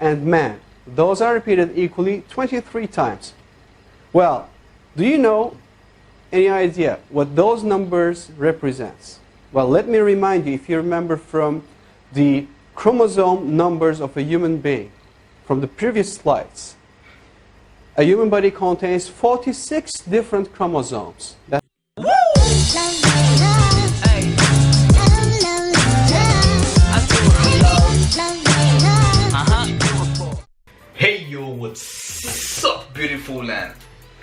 and man. Those are repeated equally 23 times. Well, do you know any idea what those numbers represents? Well, let me remind you, if you remember from the chromosome numbers of a human being, from the previous slides, a human body contains 46 different chromosomes. Hey yo, what's up, beautiful and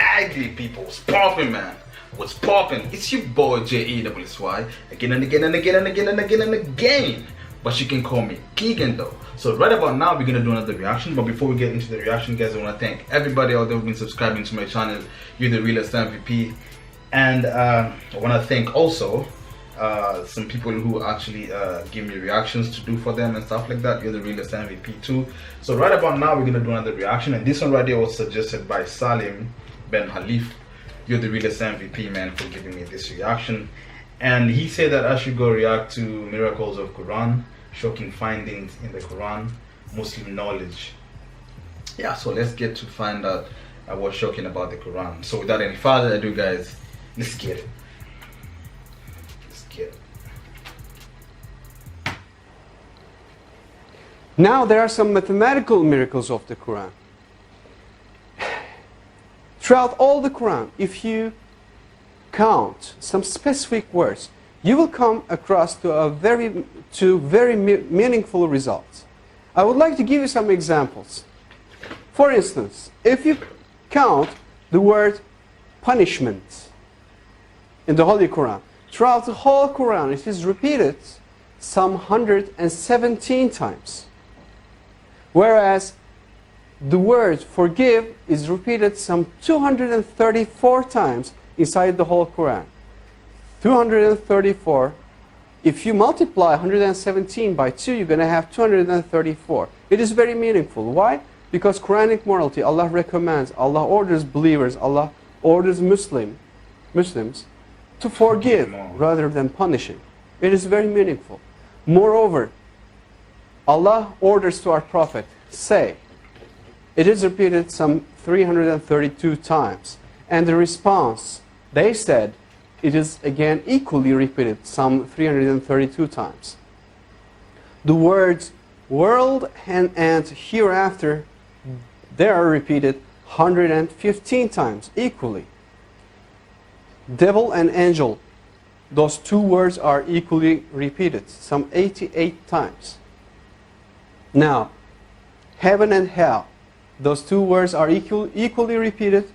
ugly people? What's poppin', man? What's poppin'? It's your boy JEWSY again and again and again and again and again and again. But you can call me Kigen though. So right about now we're gonna do another reaction. But before we get into the reaction, guys, I wanna thank everybody out there who's been subscribing to my channel. You're the realest MVP. And I wanna thank also some people who actually give me reactions to do for them and stuff like that. You're the realest MVP too. So right about now we're gonna do another reaction, and this one right here was suggested by Salim Ben Halif. You're the realest MVP, man, for giving me this reaction. And he said that I should go react to miracles of Quran, shocking findings in the Quran, Muslim knowledge. Yeah, so let's get to find out what's shocking about the Quran. So without any further ado, guys, let's get it. Now there are some mathematical miracles of the Quran. Throughout all the Quran, if you count some specific words, you will come across to very meaningful results. I would like to give you some examples. For instance, if you count the word punishment in the Holy Quran, throughout the whole Quran it is repeated some 117 times. Whereas the word forgive is repeated some 234 times inside the whole Quran. 234. If you multiply 117 by 2, you're going to have 234. It is very meaningful. Why? Because Quranic morality, Allah recommends, Allah orders believers, Allah orders Muslims to forgive rather than punishing. It is very meaningful. Moreover, Allah orders to our Prophet, say, it is repeated some 332 times. And the response, they said, it is again equally repeated some 332 times. The words world and hereafter, they are repeated 115 times equally. Devil and angel, those two words are equally repeated some 88 times. Now, heaven and hell, those two words are equally repeated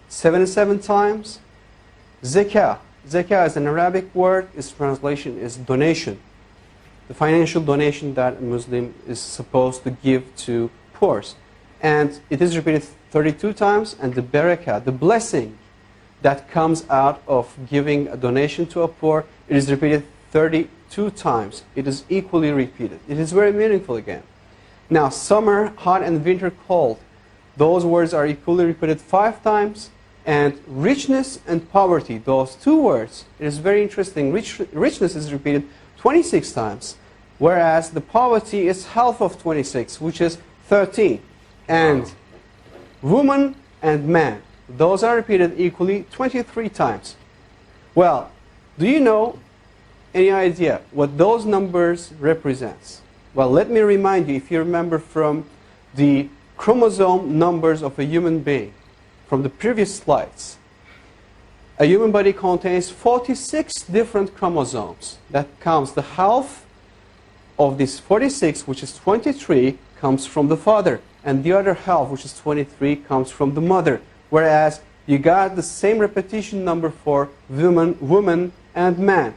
77 times. Zakah is an Arabic word. Its translation is donation. The financial donation that a Muslim is supposed to give to poor. And it is repeated 32 times. And the barakah, the blessing that comes out of giving a donation to a poor, it is repeated 32 times. It is equally repeated. It is very meaningful again. Now, summer, hot, and winter, cold. Those words are equally repeated 5 times. And richness and poverty, those two words, it is very interesting. Richness is repeated 26 times, whereas the poverty is half of 26, which is 13. And woman and man, those are repeated equally 23 times. Well, do you know any idea what those numbers represents? Well, let me remind you, if you remember from the chromosome numbers of a human being, from the previous slides, a human body contains 46 different chromosomes. That counts the half of this 46, which is 23, comes from the father, and the other half, which is 23, comes from the mother. Whereas you got the same repetition number for woman and man,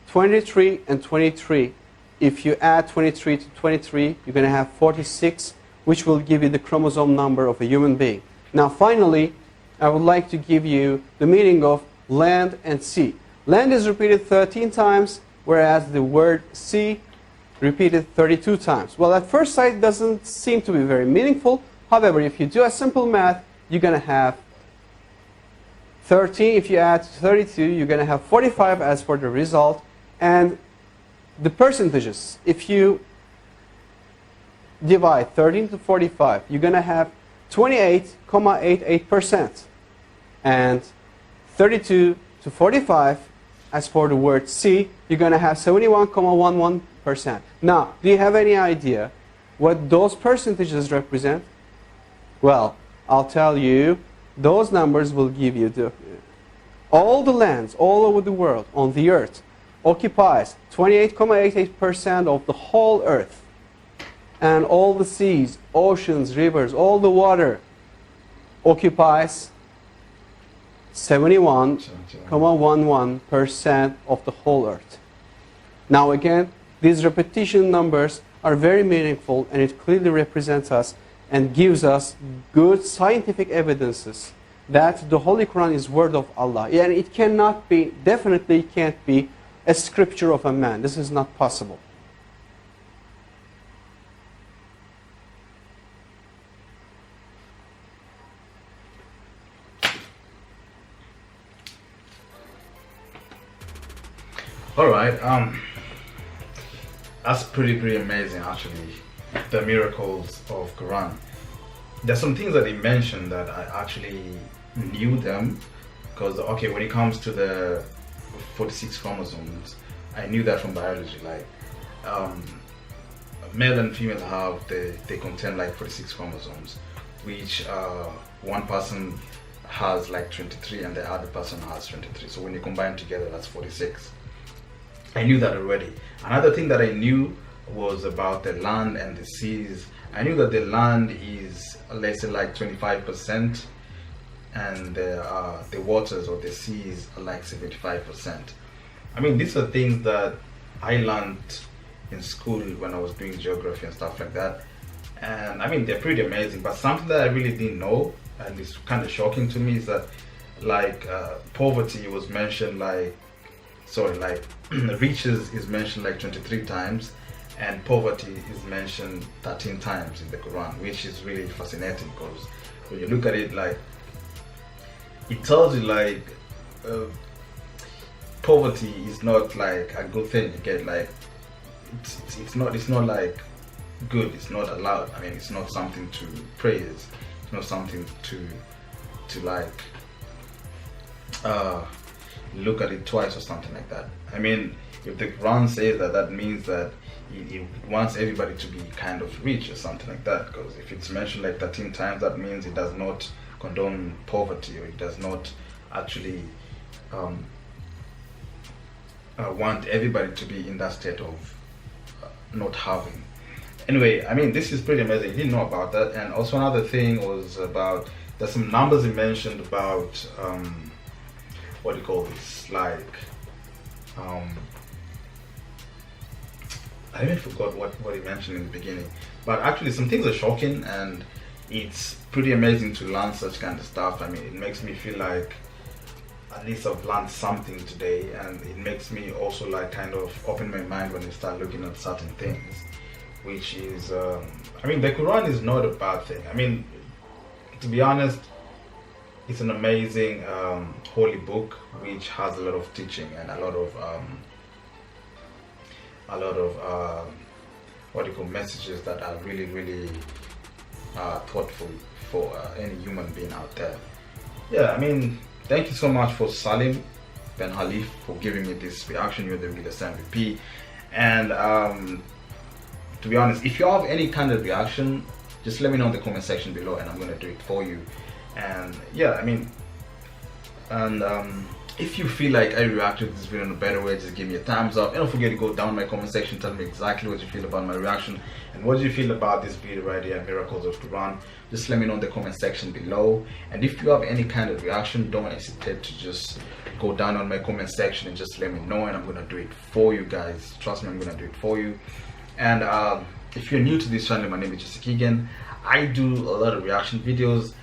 23 and 23. If you add 23 to 23, you're going to have 46, which will give you the chromosome number of a human being. Now, finally, I would like to give you the meaning of land and sea. Land is repeated 13 times, whereas the word sea repeated 32 times. Well, at first sight, it doesn't seem to be very meaningful. However, if you do a simple math, you're going to have 13. If you add 32, you're going to have 45 as for the result. And the percentages, if you divide 13 to 45, you're going to have 28.88%. And 32 to 45, as for the word C, you're going to have 71.11%. Now, do you have any idea what those percentages represent? Well, I'll tell you, those numbers will give you all the lands all over the world on the earth occupies 28.88% of the whole earth. And all the seas, oceans, rivers, all the water occupies 71.11% of the whole earth. Now again, these repetition numbers are very meaningful, and it clearly represents us and gives us good scientific evidences that the Holy Quran is word of Allah. And it cannot be, definitely can't be, a scripture of a man. This is not possible. All right, that's pretty amazing actually, the miracles of Quran. There's some things that he mentioned that I actually knew them, because okay, when it comes to the 46 chromosomes, I knew that from biology, like male and female have, they contain like 46 chromosomes, which one person has like 23 and the other person has 23, so when you combine together, that's 46. I knew that already. Another thing that I knew was about the land and the seas. I knew that the land is, let's say, like 25%, and the waters or the seas are like 75%. I mean, these are things that I learned in school when I was doing geography and stuff like that. And I mean, they're pretty amazing. But something that I really didn't know, and it's kind of shocking to me, is that like poverty was mentioned like, sorry, like riches is mentioned like 23 times, and poverty is mentioned 13 times in the Quran, which is really fascinating, because when you look at it, like it tells you like poverty is not like a good thing. You get like it's not like good. It's not allowed. I mean, it's not something to praise. It's not something to like look at it twice or something like that. I mean, if the Quran says that, that means that it wants everybody to be kind of rich or something like that, because if it's mentioned like 13 times, that means it does not condone poverty, or it does not actually want everybody to be in that state of not having. Anyway, I mean, this is pretty amazing. I didn't know about that. And also another thing was about, there's some numbers he mentioned about what do you call this, like I even forgot what he mentioned in the beginning, but actually some things are shocking, and it's pretty amazing to learn such kind of stuff. I mean, it makes me feel like at least I've learned something today, and it makes me also like kind of open my mind when I start looking at certain things, which is I mean, the Quran is not a bad thing. I mean, to be honest, it's an amazing holy book which has a lot of teaching and a lot of what do you call, messages that are really thoughtful for any human being out there. Yeah, I mean, thank you so much for Salim Ben Halif for giving me this reaction. You're the realest MVP. And to be honest, if you have any kind of reaction, just let me know in the comment section below, and I'm gonna do it for you. And yeah, I mean, and if you feel like I reacted to this video in a better way, just give me a thumbs up, and don't forget to go down in my comment section, tell me exactly what you feel about my reaction, and what do you feel about this video right here, Miracles of Quran. Just let me know in the comment section below. And if you have any kind of reaction, don't hesitate to just go down on my comment section and just let me know, and I'm gonna do it for you guys. Trust me, I'm gonna do it for you. And if you're new to this channel, my name is Jessy Kigen. I do a lot of reaction videos.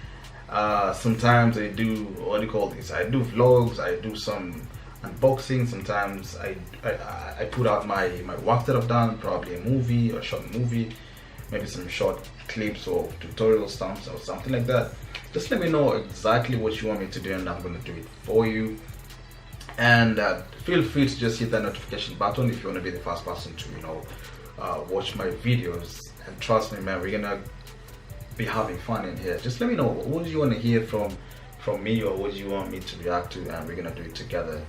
Sometimes I do, what do you call this, I do vlogs, I do some unboxing. Sometimes I put out my work that I've done, probably a movie or a short movie, maybe some short clips or tutorial stumps or something like that. Just let me know exactly what you want me to do, and I'm going to do it for you. And feel free to just hit that notification button if you want to be the first person to, you know, watch my videos. And trust me, man, we're gonna be having fun in here. Just let me know, what do you want to hear from me, or what do you want me to react to, and we're gonna do it together.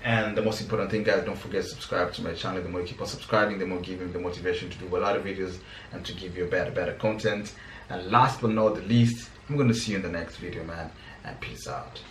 And the most important thing, guys, don't forget to subscribe to my channel. The more you keep on subscribing, the more giving the motivation to do a lot of videos and to give you better content. And last but not the least, I'm gonna see you in the next video, man, and peace out.